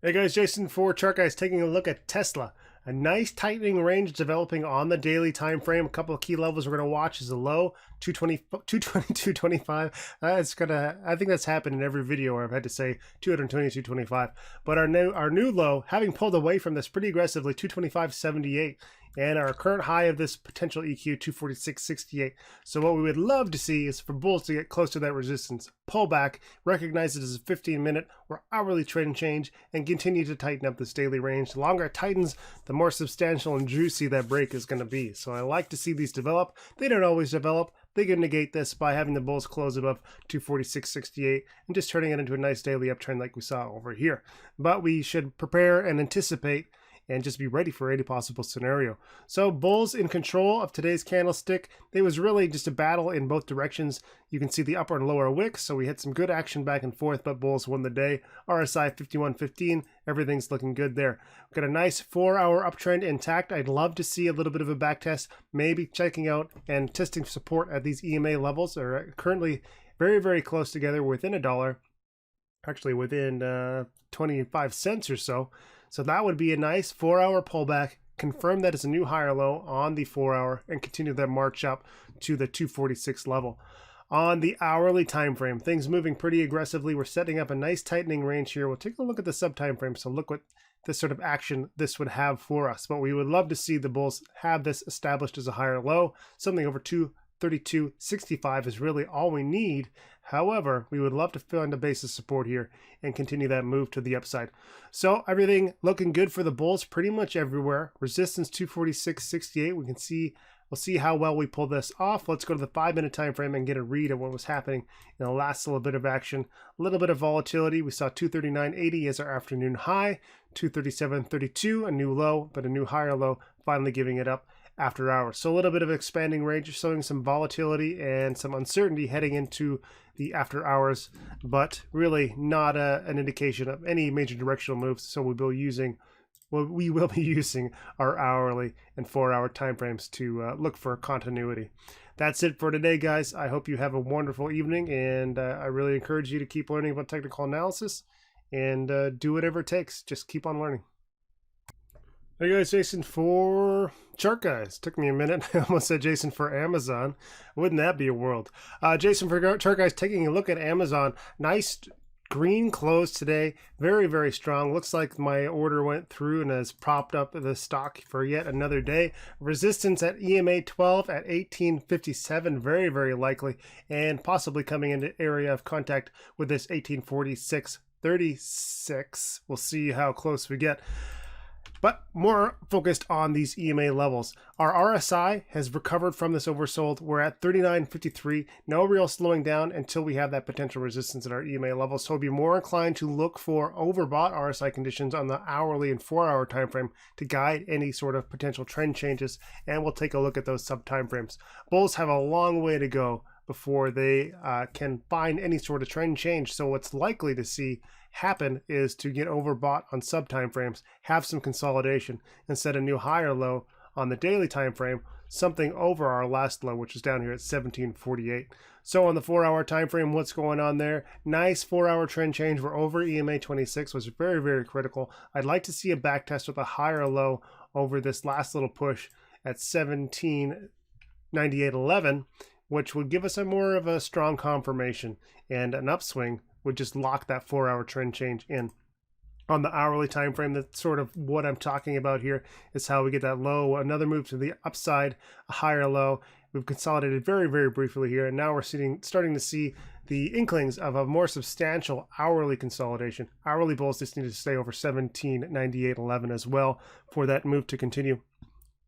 Hey guys, Jason for ChartGuys taking a look at Tesla. A nice tightening range developing on the daily time frame. A couple of key levels we're going to watch is a low 220, 220, 225. I think that's happened in every video where I've had to say 220, 225. But our new low, having pulled away from this pretty aggressively, 225.78. And our current high of this potential EQ, 246.68. So what we would love to see is for bulls to get close to that resistance, pull back, recognize it as a 15-minute or hourly trend change, and continue to tighten up this daily range. The longer it tightens, the more substantial and juicy that break is going to be. So I like to see these develop. They don't always develop. They can negate this by having the bulls close above 246.68 and just turning it into a nice daily uptrend like we saw over here. But we should prepare and anticipate and just be ready for any possible scenario. So bulls in control of today's candlestick. It was really just a battle in both directions. You can see the upper and lower wicks, so we had some good action back and forth, but bulls won the day. RSI 51.15, everything's looking good there. We've got a nice 4-hour uptrend intact. I'd love to see a little bit of a back test, maybe checking out and testing support at these EMA levels. Are currently very, very close together within a dollar, actually within 25 cents or so. So that would be a nice 4-hour pullback, confirm that it's a new higher low on the 4-hour, and continue that march up to the 246 level. On the hourly time frame, things moving pretty aggressively. We're setting up a nice tightening range here. We'll take a look at the sub time frame. So look what this sort of action this would have for us. But we would love to see the bulls have this established as a higher low. Something over 232.65 is really all we need. However, we would love to find a base of support here and continue that move to the upside. So everything looking good for the bulls pretty much everywhere. Resistance 246.68. We'll see how well we pull this off. Let's go to the 5-minute time frame and get a read of what was happening in the last little bit of action. A little bit of volatility. We saw 239.80 as our afternoon high, 237.32, a new low, but a new higher low, finally giving it up after hours. So a little bit of expanding range, showing some volatility and some uncertainty heading into the after hours, but really not an indication of any major directional moves. So we will be using our hourly and 4-hour time frames to look for continuity. That's it for today, guys. I hope you have a wonderful evening, and I really encourage you to keep learning about technical analysis and do whatever it takes. Just keep on learning. Hey guys, Jason for ChartGuys. Took me a minute. I almost said Jason for Amazon. Wouldn't that be a world? Jason for ChartGuys taking a look at Amazon. Nice green close today. Very, very strong. Looks like my order went through and has propped up the stock for yet another day. Resistance at EMA 12 at 1857. Very, very likely. And possibly coming into area of contact with this 1846.36. We'll see how close we get. But more focused on these EMA levels. Our RSI has recovered from this oversold. We're at 39.53. No real slowing down until we have that potential resistance at our EMA levels. So we'll be more inclined to look for overbought RSI conditions on the hourly and 4-hour time frame to guide any sort of potential trend changes. And we'll take a look at those sub time frames. Bulls have a long way to go before they can find any sort of trend change. So what's likely to see happen is to get overbought on sub time frames, have some consolidation, and set a new higher low on the daily time frame, something over our last low, which is down here at 1748. So on the 4-hour time frame, what's going on there? Nice 4-hour trend change. We're over EMA 26, was very, very critical. I'd like to see a back test with a higher low over this last little push at 1798.11, which would give us a more of a strong confirmation, and an upswing would just lock that 4-hour trend change in. On the hourly time frame, that's sort of what I'm talking about here, is how we get that low, another move to the upside, a higher low. We've consolidated very, very briefly here, and now we're starting to see the inklings of a more substantial hourly consolidation. Hourly bulls just need to stay over 1798.11 as well for that move to continue.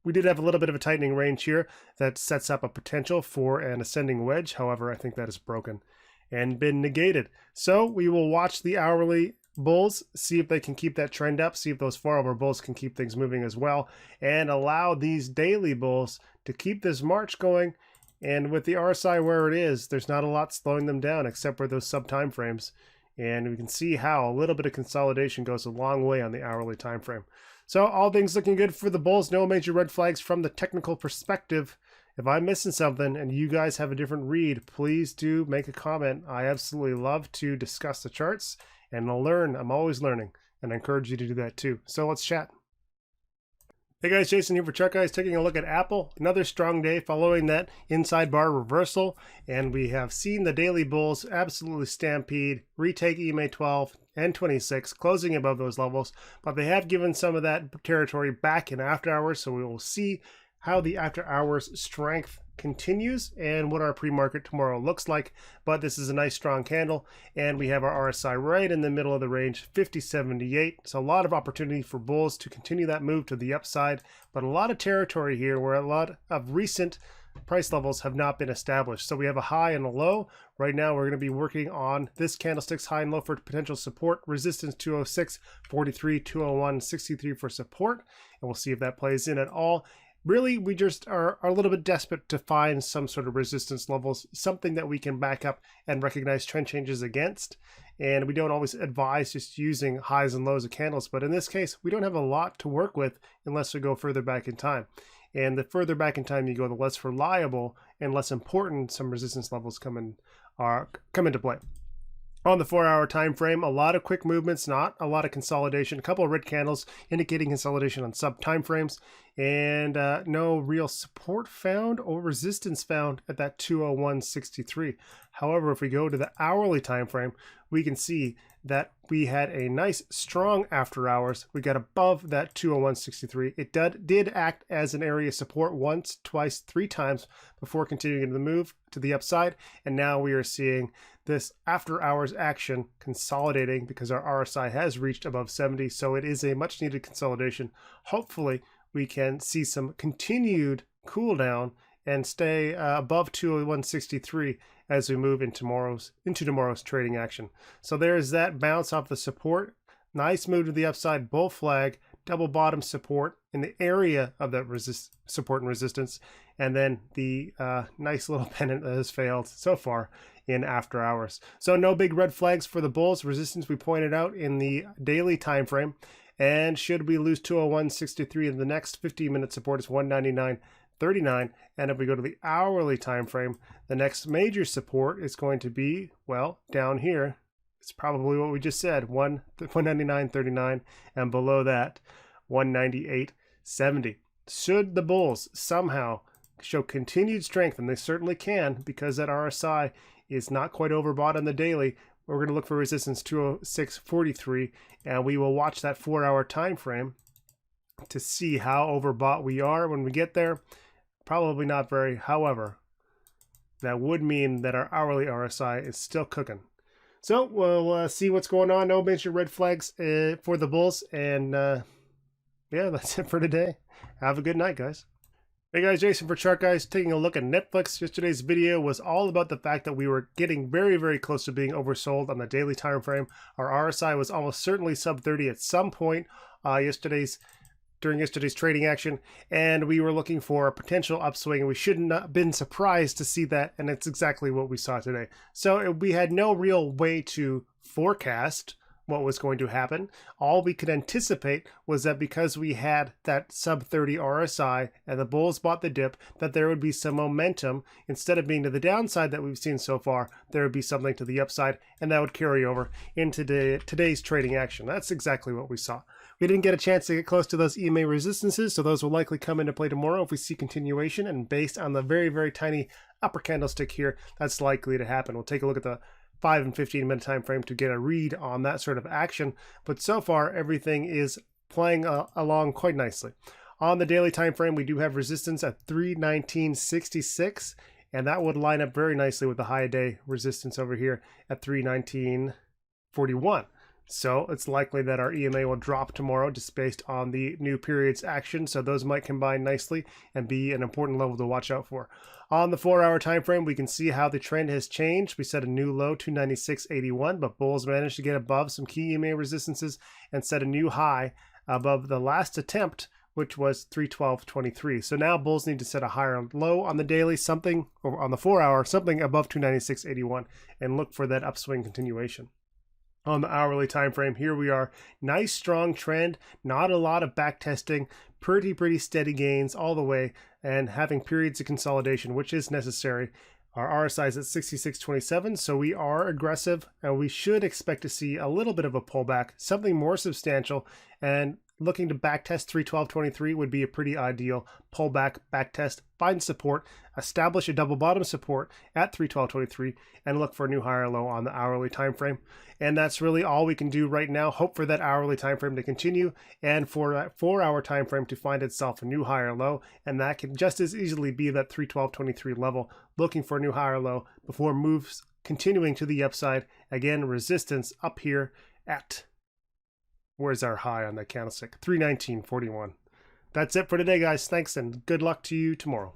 We did have a little bit of a tightening range here that sets up a potential for an ascending wedge. However, I think that is broken and been negated. So we will watch the hourly bulls, see if they can keep that trend up, see if those 4-hour bulls can keep things moving as well, and allow these daily bulls to keep this march going. And with the RSI where it is, there's not a lot slowing them down except for those sub time frames. And we can see how a little bit of consolidation goes a long way on the hourly time frame. So all things looking good for the bulls. No major red flags from the technical perspective. If I'm missing something and you guys have a different read, please do make a comment. I absolutely love to discuss the charts and I'll learn. I'm always learning. and I encourage you to do that too. So let's chat. Hey guys, Jason here for TheChartGuys, taking a look at Apple. Another strong day following that inside bar reversal, and we have seen the daily bulls absolutely stampede, retake EMA 12 and 26, closing above those levels, but they have given some of that territory back in after hours, so we will see how the after hours strength continues and what our pre-market tomorrow looks like. But this is a nice strong candle, and we have our RSI right in the middle of the range, 50.78. So a lot of opportunity for bulls to continue that move to the upside, but a lot of territory here where a lot of recent price levels have not been established. So we have a high and a low. Right now we're going to be working on this candlestick's high and low for potential support. Resistance 206, 43, 201, 63 for support, and we'll see if that plays in at all. Really, we just are a little bit desperate to find some sort of resistance levels, something that we can back up and recognize trend changes against. And we don't always advise just using highs and lows of candles, but in this case, we don't have a lot to work with unless we go further back in time. And the further back in time you go, the less reliable and less important some resistance levels come into play. On the 4-hour time frame, a lot of quick movements, not a lot of consolidation. A couple of red candles indicating consolidation on sub time frames, and no real support found or resistance found at that 201.63. However, if we go to the hourly time frame, we can see that we had a nice strong after hours. We got above that 201.63. It did act as an area of support once, twice, 3 times before continuing the move to the upside, and now we are seeing this after hours action consolidating because our RSI has reached above 70, so it is a much needed consolidation. Hopefully we can see some continued cool down and stay above 201.63 as we move into tomorrow's trading action. So there's that bounce off the support. Nice move to the upside, bull flag, double bottom support in the area of that support and resistance, and then the nice little pennant that has failed so far in after hours. So no big red flags for the bulls. Resistance we pointed out in the daily time frame, and should we lose 201.63 in the next 15-minute support is 199.39, and if we go to the hourly time frame, the next major support is going to be, well, down here. It's probably what we just said, 199.39, and below that 198.70. Should the bulls somehow show continued strength, and they certainly can because that RSI is not quite overbought on the daily, we're going to look for resistance 206.43, and we will watch that 4-hour time frame to see how overbought we are when we get there. Probably not very. However, that would mean that our hourly RSI is still cooking. So we'll see what's going on. No major red flags for the bulls, and yeah, that's it for today. Have a good night, guys. Hey guys, Jason for TheChartGuys, taking a look at Netflix. Yesterday's video was all about the fact that we were getting very, very close to being oversold on the daily time frame. Our RSI was almost certainly sub 30 at some point during yesterday's trading action, and we were looking for a potential upswing, and we shouldn't have been surprised to see that, and it's exactly what we saw today. So we had no real way to forecast what was going to happen. All we could anticipate was that because we had that sub 30 RSI and the bulls bought the dip, that there would be some momentum. Instead of being to the downside that we've seen so far, there would be something to the upside, and that would carry over into today's trading action. That's exactly what we saw. We didn't get a chance to get close to those EMA resistances, so those will likely come into play tomorrow if we see continuation, and based on the very, very tiny upper candlestick here, that's likely to happen. We'll take a look at the 5 and 15-minute time frame to get a read on that sort of action, but so far everything is playing along quite nicely. On the daily time frame, we do have resistance at 319.66, and that would line up very nicely with the high day resistance over here at 319.41. So it's likely that our EMA will drop tomorrow just based on the new period's action. So those might combine nicely and be an important level to watch out for. On the 4-hour time frame, we can see how the trend has changed. We set a new low, 296.81, but bulls managed to get above some key EMA resistances and set a new high above the last attempt, which was 312.23. So now bulls need to set a higher low on the daily, something, or on the 4-hour, something above 296.81, and look for that upswing continuation. On the hourly time frame, here we are. Nice strong trend, not a lot of back testing, pretty steady gains all the way, and having periods of consolidation, which is necessary. Our RSI is at 66.27, so we are aggressive, and we should expect to see a little bit of a pullback, something more substantial, and looking to backtest 312.23 would be a pretty ideal pullback, backtest, find support, establish a double bottom support at 312.23, and look for a new higher low on the hourly time frame. And that's really all we can do right now. Hope for that hourly time frame to continue, and for that 4-hour time frame to find itself a new higher low, and that can just as easily be that 312.23 level, looking for a new higher low before moves continuing to the upside. Again, resistance up here at, where's our high on that candlestick? 319.41. That's it for today, guys. Thanks, and good luck to you tomorrow.